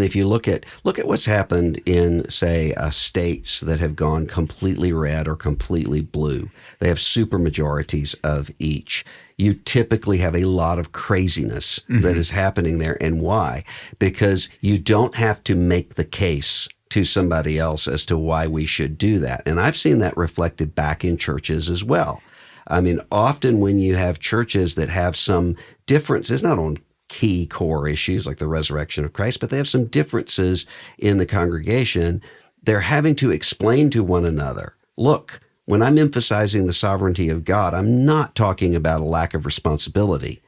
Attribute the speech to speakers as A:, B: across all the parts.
A: And if you look at what's happened in, say, states that have gone completely red or completely blue, they have supermajorities of each. You typically have a lot of craziness that is happening there. And why? Because you don't have to make the case to somebody else as to why we should do that. And I've seen that reflected back in churches as well. I mean, often when you have churches that have some differences, not on key core issues like the resurrection of Christ, but they have some differences in the congregation, they're having to explain to one another, look, when I'm emphasizing the sovereignty of God, I'm not talking about a lack of responsibility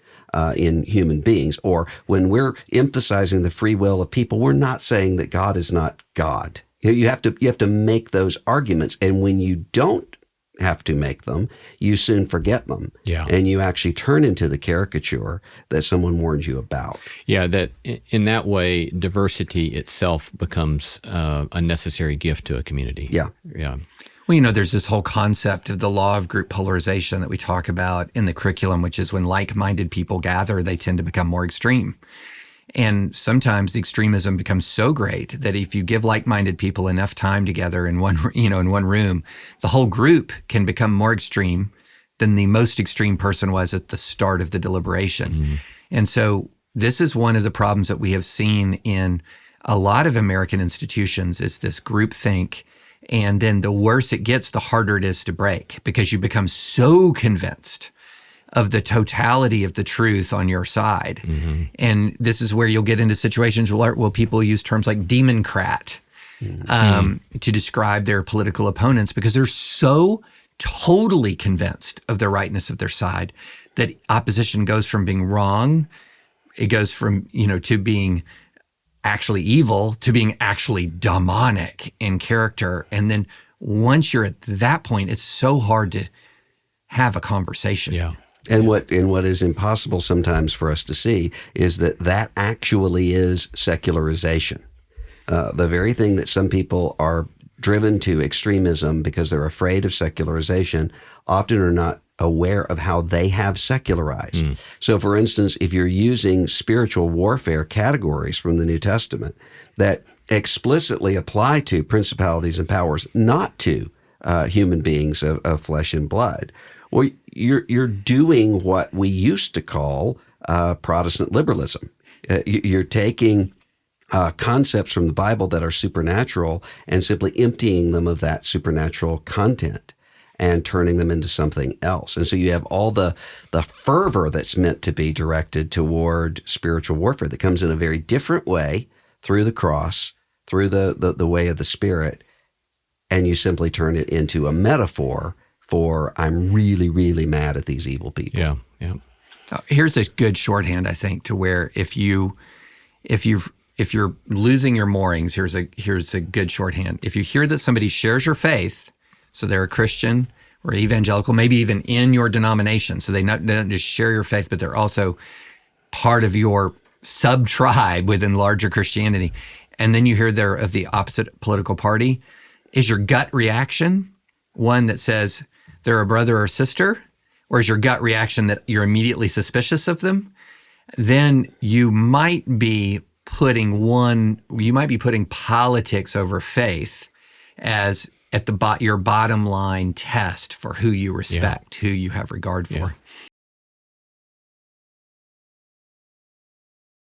A: in human beings. Or when we're emphasizing the free will of people, we're not saying that God is not God. You have to make those arguments. And when you don't have to make them, you soon forget them.
B: Yeah.
A: And you actually turn into the caricature that someone warned you about.
B: Yeah, that in that way, diversity itself becomes a necessary gift to a community.
A: Yeah.
B: Yeah.
C: Well, there's this whole concept of the law of group polarization that we talk about in the curriculum, which is when like-minded people gather, they tend to become more extreme. And sometimes the extremism becomes so great that if you give like-minded people enough time together in one room, the whole group can become more extreme than the most extreme person was at the start of the deliberation. Mm-hmm. And so this is one of the problems that we have seen in a lot of American institutions is this groupthink. And then the worse it gets, the harder it is to break because you become so convinced of the totality of the truth on your side. Mm-hmm. And this is where you'll get into situations where people use terms like democrat to describe their political opponents because they're so totally convinced of the rightness of their side that opposition goes from being wrong, it goes from, to being actually evil to being actually demonic in character. And then once you're at that point, it's so hard to have a conversation.
B: Yeah.
A: And what is impossible sometimes for us to see is that actually is secularization. The very thing that some people are driven to extremism because they're afraid of secularization often are not aware of how they have secularized. So, for instance, if you're using spiritual warfare categories from the New Testament that explicitly apply to principalities and powers, not to human beings of flesh and blood, well, you're doing what we used to call Protestant liberalism. You're taking concepts from the Bible that are supernatural and simply emptying them of that supernatural content and turning them into something else. And so you have all the fervor that's meant to be directed toward spiritual warfare that comes in a very different way through the cross, through the way of the Spirit, and you simply turn it into a metaphor for I'm really, really mad at these evil people.
B: Yeah, yeah.
C: Here's a good shorthand, I think, to where if you're losing your moorings, here's a good shorthand. If you hear that somebody shares your faith, so they're a Christian or evangelical, maybe even in your denomination. So they don't just share your faith, but they're also part of your sub-tribe within larger Christianity. And then you hear they're of the opposite political party. Is your gut reaction one that says they're a brother or sister? Or is your gut reaction that you're immediately suspicious of them? Then you might be putting politics over faith as at your bottom line test for who you respect, who you have regard for.
B: Yeah.